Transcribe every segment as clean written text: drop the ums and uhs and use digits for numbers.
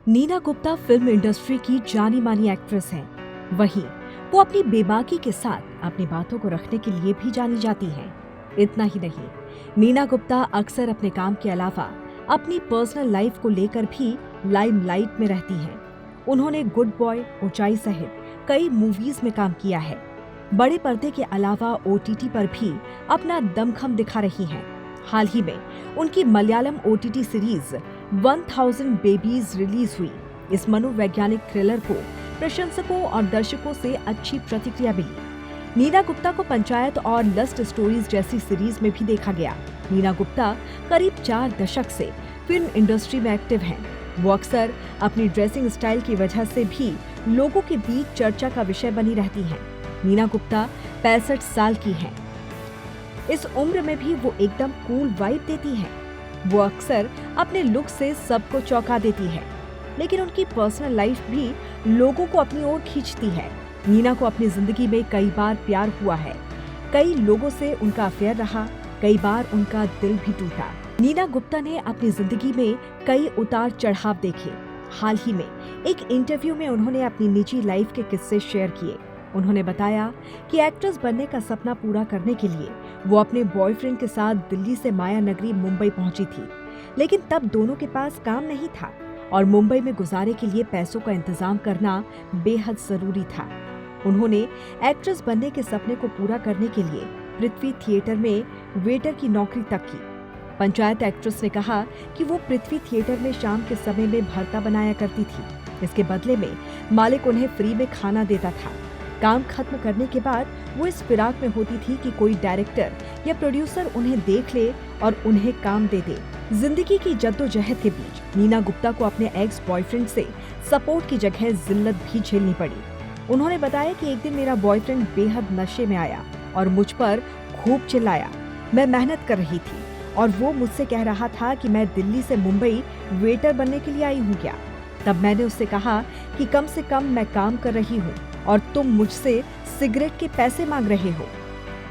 Neena Gupta film industry की जानी मानी एक्ट्रेस हैं। वहीं वो अपनी बेबाकी के साथ अपनी बातों को रखने के लिए भी जानी जाती हैं। इतना ही नहीं, नीना गुप्ता अक्सर अपने काम के अलावा अपनी पर्सनल लाइफ को लेकर भी लाइमलाइट में रहती हैं। उन्होंने गुड बॉय, ऊंचाई सहित कई मूवीज में काम किया है। बड़े पर्दे के अलावा OTT पर भी अपना दमखम दिखा रही हैं। हाल ही में उनकी Malayalam OTT series 1000 babies release हुई। इस मनोवैज्ञानिक थ्रिलर को प्रशंसकों और दर्शकों से अच्छी प्रतिक्रिया मिली। नीना गुप्ता को पंचायत और लस्ट स्टोरीज जैसी सीरीज में भी देखा गया। नीना गुप्ता करीब 4 दशक से फिल्म इंडस्ट्री में एक्टिव हैं। वो अक्सर अपनी ड्रेसिंग स्टाइल की वजह से भी लोगों के बीच चर्चा का विषय बनी रहती हैं। नीना गुप्ता 65 साल की हैं। इस उम्र में भी वो एकदम कूल वाइब देती हैं। वो अक्सर अपने लुक से सबको चौंका देती है, लेकिन उनकी पर्सनल लाइफ भी लोगों को अपनी ओर खींचती है। नीना को अपनी जिंदगी में कई बार प्यार हुआ है, कई लोगों से उनका अफेयर रहा, कई बार उनका दिल भी टूटा। नीना गुप्ता ने अपनी जिंदगी में कई उतार चढ़ाव देखे। हाल ही में एक इंटरव्यू में उन्होंने अपनी निजी लाइफ के किस्से शेयर किए। उन्होंने बताया कि एक्ट्रेस बनने का सपना पूरा करने के लिए वो अपने बॉयफ्रेंड के साथ दिल्ली से माया नगरी मुंबई पहुंची थी, लेकिन तब दोनों के पास काम नहीं था और मुंबई में गुजारे के लिए पैसों का इंतजाम करना बेहद जरूरी था। उन्होंने एक्ट्रेस बनने के सपने को पूरा करने के लिए पृथ्वी थिएटर में वेटर की नौकरी तक की। पंचायत एक्ट्रेस ने कहा कि वो पृथ्वी थिएटर में शाम के समय में भरता बनाया करती थी। इसके बदले में मालिक उन्हें फ्री में खाना देता था। काम खत्म करने के बाद वो इस फिराक में होती थी कि कोई डायरेक्टर या प्रोड्यूसर उन्हें देख ले और उन्हें काम दे दे। जिंदगी की जद्दोजहद के बीच नीना गुप्ता को अपने एक्स बॉयफ्रेंड से सपोर्ट की जगह जिल्लत भी झेलनी पड़ी। उन्होंने बताया कि एक दिन मेरा बॉयफ्रेंड बेहद नशे में आया और मुझ पर खूब चिल्लाया। मैं मेहनत कर रही थी और वो मुझसे कह रहा था कि मैं दिल्ली से मुंबई वेटर बनने के लिए आई हूँ क्या। तब मैंने उससे कहा कि कम से कम मैं काम कर रही हूँ और तुम मुझसे सिगरेट के पैसे मांग रहे हो।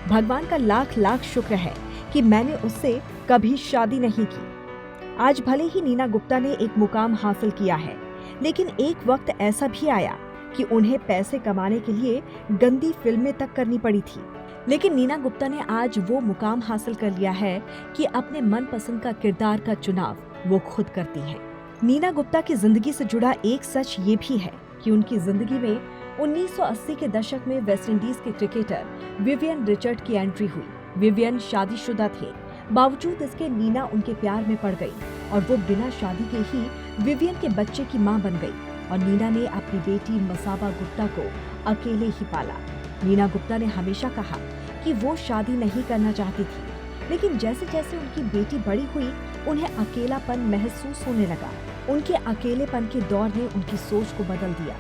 भगवान का लाख लाख शुक्र है कि मैंने उससे कभी शादी नहीं की। आज भले ही नीना गुप्ता ने एक मुकाम हासिल किया है, लेकिन एक वक्त ऐसा भी आया कि उन्हें पैसे कमाने के लिए गंदी फिल्में तक करनी पड़ी थी। लेकिन नीना गुप्ता ने आज वो मुकाम हासिल कर लिया है कि अपने मनपसंद का किरदार का चुनाव वो खुद करती हैं। नीना गुप्ता की जिंदगी से जुड़ा एक सच ये भी है कि उनकी जिंदगी में 1980 के दशक में वेस्ट इंडीज के क्रिकेटर विवियन रिचर्ड की एंट्री हुई। विवियन शादीशुदा थे, बावजूद इसके नीना उनके प्यार में पड़ गई और वो बिना शादी के ही विवियन के बच्चे की मां बन गई और नीना ने अपनी बेटी मसाबा गुप्ता को अकेले ही पाला। नीना गुप्ता ने हमेशा कहा कि वो शादी नहीं करना चाहती थी, लेकिन जैसे जैसे उनकी बेटी बड़ी हुई उन्हें अकेलापन महसूस होने लगा। उनके अकेलेपन के दौर ने उनकी सोच को बदल दिया।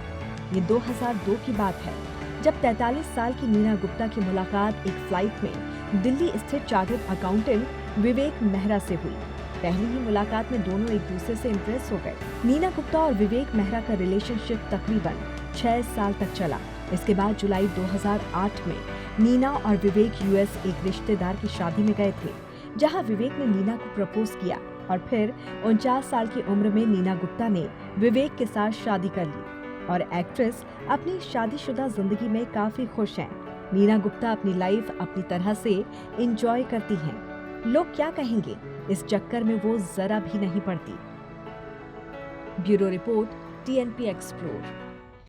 ये 2002 की बात है, जब 43 साल की नीना गुप्ता की मुलाकात एक फ्लाइट में दिल्ली स्थित चार्टर्ड अकाउंटेंट विवेक मेहरा से हुई। पहली ही मुलाकात में दोनों एक दूसरे से इम्प्रेस हो गए। नीना गुप्ता और विवेक मेहरा का रिलेशनशिप तकरीबन 6 साल तक चला। इसके बाद जुलाई 2008 में नीना और विवेक US एक रिश्तेदार की शादी में गए थे, जहां विवेक ने नीना को प्रपोज किया और फिर 49 साल की उम्र में नीना गुप्ता ने विवेक के साथ शादी कर ली और एक्ट्रेस अपनी शादीशुदा जिंदगी में काफी खुश हैं। नीना गुप्ता अपनी लाइफ अपनी तरह से एंजॉय करती हैं। लोग क्या कहेंगे, इस चक्कर में वो जरा भी नहीं पड़ती। Bureau report, TNP explore.